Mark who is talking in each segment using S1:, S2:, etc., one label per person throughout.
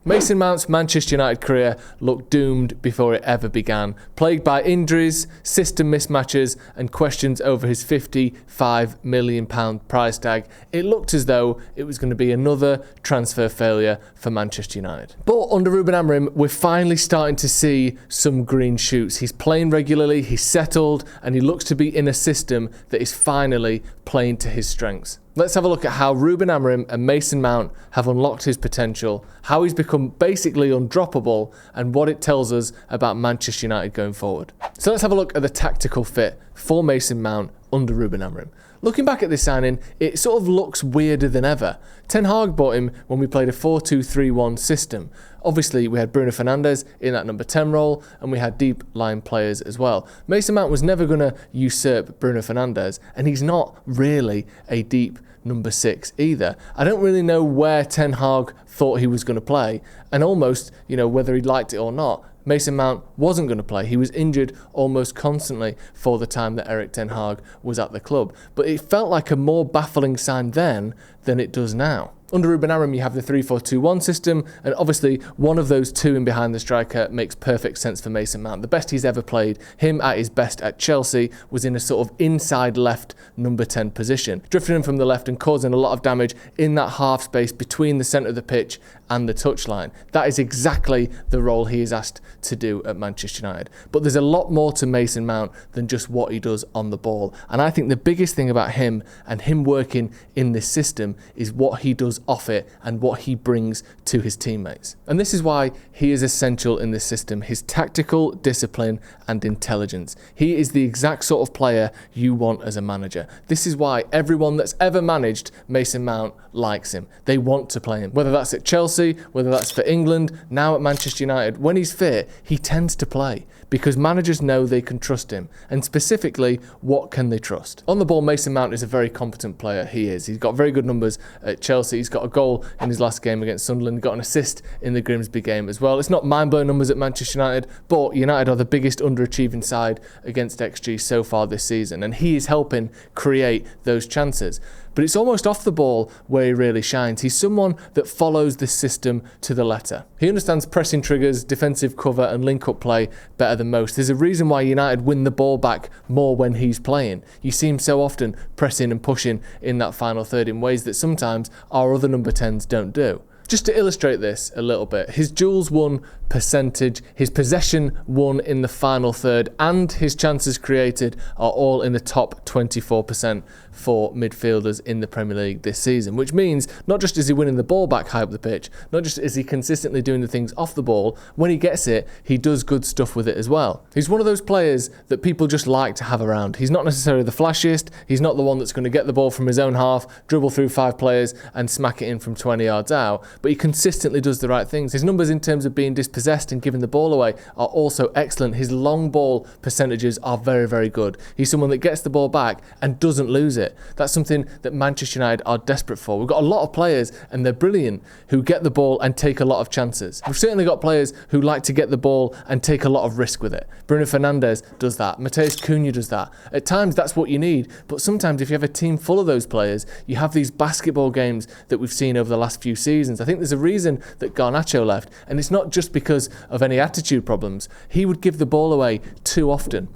S1: Mason Mount's Manchester United career looked doomed before it ever began, plagued by injuries, system mismatches and questions over his £55 million price tag. It looked as though it was going to be another transfer failure for Manchester United. But under Ruben Amorim, we're finally starting to see some green shoots. He's playing regularly, he's settled, and he looks to be in a system that is finally playing to his strengths. Let's have a look at how Ruben Amorim and Mason Mount have unlocked his potential, how he's become basically undroppable, and what it tells us about Manchester United going forward. So let's have a look at the tactical fit for Mason Mount under Ruben Amorim. Looking back at this signing, it sort of looks weirder than ever. Ten Hag bought him when we played a 4-2-3-1 system. Obviously, we had Bruno Fernandes in that number 10 role, and we had deep line players as well. Mason Mount was never going to usurp Bruno Fernandes, and he's not really a deep number 6 either. I don't really know where Ten Hag thought he was going to play, and almost, whether he liked it or not, Mason Mount wasn't going to play. He was injured almost constantly for the time that Erik Ten Hag was at the club. But it felt like a more baffling sign then than it does now. Under Ruben Amorim, you have the 3-4-2-1 system, and obviously one of those two in behind the striker makes perfect sense for Mason Mount. The best he's ever played, him at his best at Chelsea, was in a sort of inside left number 10 position, drifting in from the left and causing a lot of damage in that half space between the centre of the pitch and the touchline. That is exactly the role he is asked to do at Manchester United. But there's a lot more to Mason Mount than just what he does on the ball. And I think the biggest thing about him and him working in this system is what he does off it and what he brings to his teammates. And this is why he is essential in this system, his tactical discipline and intelligence. He is the exact sort of player you want as a manager. This is why everyone that's ever managed Mason Mount likes him. They want to play him, whether that's at Chelsea, whether that's for England, now at Manchester United. When he's fit, he tends to play because managers know they can trust him. And specifically, what can they trust? On the ball, Mason Mount is a very competent player. He is. He's got very good numbers at Chelsea. He's got a goal in his last game against Sunderland, got an assist in the Grimsby game as well. It's not mind-blowing numbers at Manchester United, but United are the biggest underachieving side against XG so far this season, and he is helping create those chances. But it's almost off the ball where he really shines. He's someone that follows this system to the letter. He understands pressing triggers, defensive cover and link-up play better than most. There's a reason why United win the ball back more when he's playing. You see him so often pressing and pushing in that final third in ways that sometimes our other number 10s don't do. Just to illustrate this a little bit, his duels won percentage, his possession won in the final third, and his chances created are all in the top 24% for midfielders in the Premier League this season, which means not just is he winning the ball back high up the pitch, not just is he consistently doing the things off the ball, when he gets it, he does good stuff with it as well. He's one of those players that people just like to have around. He's not necessarily the flashiest, he's not the one that's going to get the ball from his own half, dribble through 5 players and smack it in from 20 yards out, but he consistently does the right things. His numbers in terms of being dispossessed and giving the ball away are also excellent. His long ball percentages are very, very good. He's someone that gets the ball back and doesn't lose it. That's something that Manchester United are desperate for. We've got a lot of players, and they're brilliant, who get the ball and take a lot of chances. We've certainly got players who like to get the ball and take a lot of risk with it. Bruno Fernandes does that. Matheus Cunha does that. At times, that's what you need. But sometimes if you have a team full of those players, you have these basketball games that we've seen over the last few seasons. I think there's a reason that Garnacho left, and it's not just because of any attitude problems. He would give the ball away too often.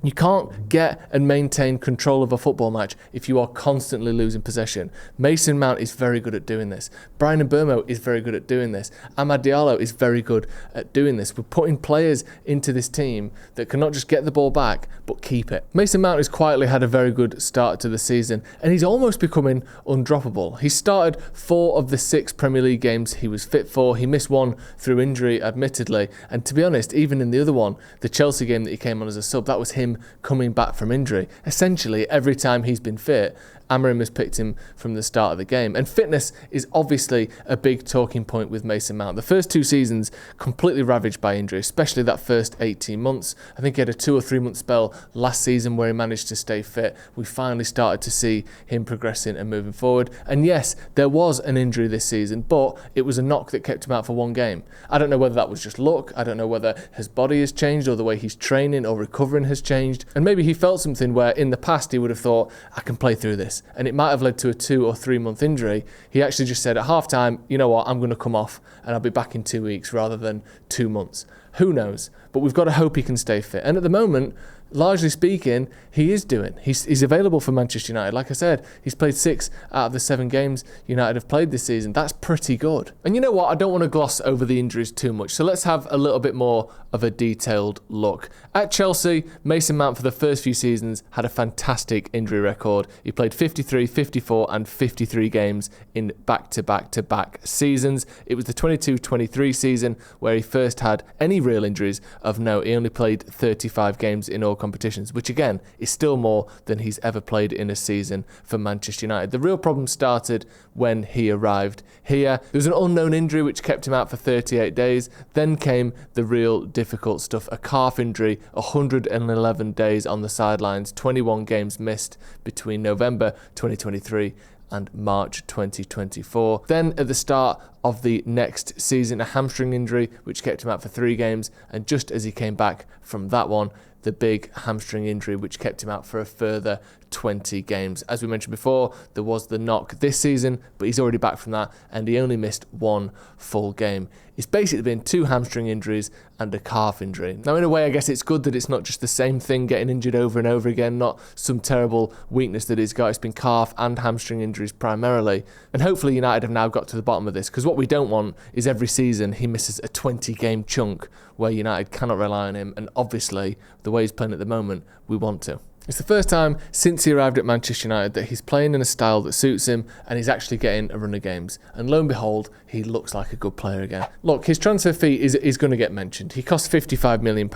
S1: You can't get and maintain control of a football match if you are constantly losing possession. Mason Mount is very good at doing this. Bryan and Mbeumo is very good at doing this. Amad Diallo is very good at doing this. We're putting players into this team that can not just get the ball back, but keep it. Mason Mount has quietly had a very good start to the season, and he's almost becoming undroppable. He started 4 of the 6 Premier League games he was fit for. He missed 1 through injury, admittedly, and to be honest, even in the other one, the Chelsea game that he came on as a sub, that was him coming back from injury. Essentially, every time he's been fit, Amorim has picked him from the start of the game. And fitness is obviously a big talking point with Mason Mount. The first 2 seasons completely ravaged by injury, especially that first 18 months. I think he had a 2 or 3 month spell last season where he managed to stay fit. We finally started to see him progressing and moving forward. And yes, there was an injury this season, but it was a knock that kept him out for 1 game. I don't know whether that was just luck. I don't know whether his body has changed or the way he's training or recovering has changed. And maybe he felt something where in the past he would have thought, I can play through this. this, and it might have led to a 2 or 3 month injury, he actually just said at half-time, you know what, I'm going to come off and I'll be back in 2 weeks rather than 2 months. Who knows? But we've got to hope he can stay fit. And at the moment, largely speaking, he is doing. He's available for Manchester United. Like I said, he's played 6 out of the 7 games United have played this season. That's pretty good. And you know what? I don't want to gloss over the injuries too much. So let's have a little bit more of a detailed look. At Chelsea, Mason Mount for the first few seasons had a fantastic injury record. He played 53, 54 and 53 games in back-to-back-to-back seasons. It was the 22-23 season where he first had any real injuries of note. He only played 35 games in all competitions, which again is still more than he's ever played in a season for Manchester United. The real problem started when he arrived here. There was an unknown injury which kept him out for 38 days. Then came the real difficult stuff, a calf injury, 111 days on the sidelines, 21 games missed between November 2023 and March 2024. Then at the start of the next season, a hamstring injury which kept him out for 3 games, and just as he came back from that one, the big hamstring injury which kept him out for a further 20 games. As we mentioned before, there was the knock this season, but he's already back from that and he only missed 1 full game. It's basically been 2 hamstring injuries and a calf injury. Now, in a way, I guess it's good that it's not just the same thing getting injured over and over again, not some terrible weakness that he's got. It's been calf and hamstring injuries primarily. And hopefully United have now got to the bottom of this, because what we don't want is every season he misses a 20-game chunk where United cannot rely on him. And obviously, the way he's playing at the moment, we want to. It's the first time since he arrived at Manchester United that he's playing in a style that suits him and he's actually getting a run of games. And lo and behold, he looks like a good player again. Look, his transfer fee is going to get mentioned. He cost £55 million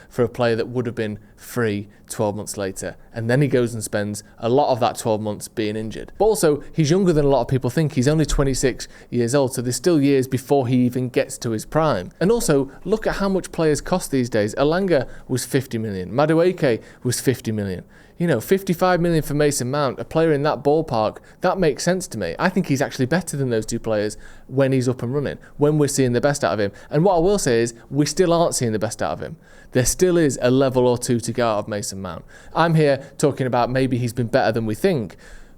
S1: for a player that would have been free 12 months later. And then he goes and spends a lot of that 12 months being injured. But also, he's younger than a lot of people think. He's only 26 years old, so there's still years before he even gets to his prime. And also, look at how much players cost these days. Elanga was 50 million. Madueke was 50 million. You know, 55 million for Mason Mount, a player in that ballpark, that makes sense to me. I think he's actually better than those 2 players when he's up and running, when we're seeing the best out of him. And what I will say is, we still aren't seeing the best out of him. There still is a level or 2 to go out of Mason Mount. I'm here talking about maybe he's been better than we think,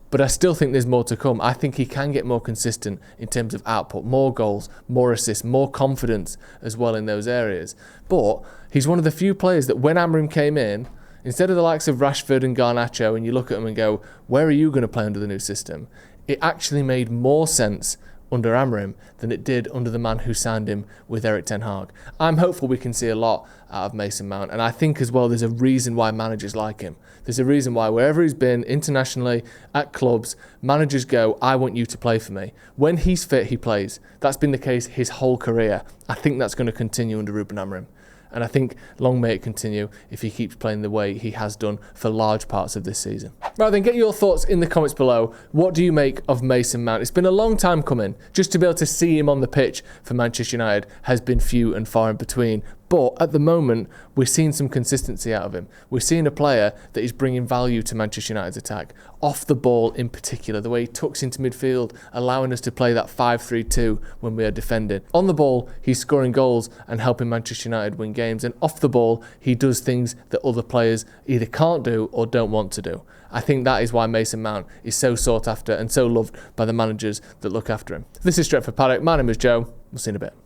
S1: but I still think there's more to come. I think he can get more consistent in terms of output, more goals, more assists, more confidence as well in those areas. But he's one of the few players that when Amorim came in, instead of the likes of Rashford and Garnacho, and you look at them and go, where are you going to play under the new system? It actually made more sense under Amorim than it did under the man who signed him with Erik ten Hag. I'm hopeful we can see a lot out of Mason Mount, and I think as well there's a reason why managers like him. There's a reason why wherever he's been, internationally, at clubs, managers go, I want you to play for me. When he's fit, he plays. That's been the case his whole career. I think that's going to continue under Ruben Amorim. And I think long may it continue if he keeps playing the way he has done for large parts of this season. Right then, get your thoughts in the comments below. What do you make of Mason Mount? It's been a long time coming. Just to be able to see him on the pitch for Manchester United has been few and far in between. But at the moment, we're seeing some consistency out of him. We're seeing a player that is bringing value to Manchester United's attack. Off the ball in particular, the way he tucks into midfield, allowing us to play that 5-3-2 when we are defending. On the ball, he's scoring goals and helping Manchester United win games. And off the ball, he does things that other players either can't do or don't want to do. I think that is why Mason Mount is so sought after and so loved by the managers that look after him. This is Stretford Paddock. My name is Joe. We'll see you in a bit.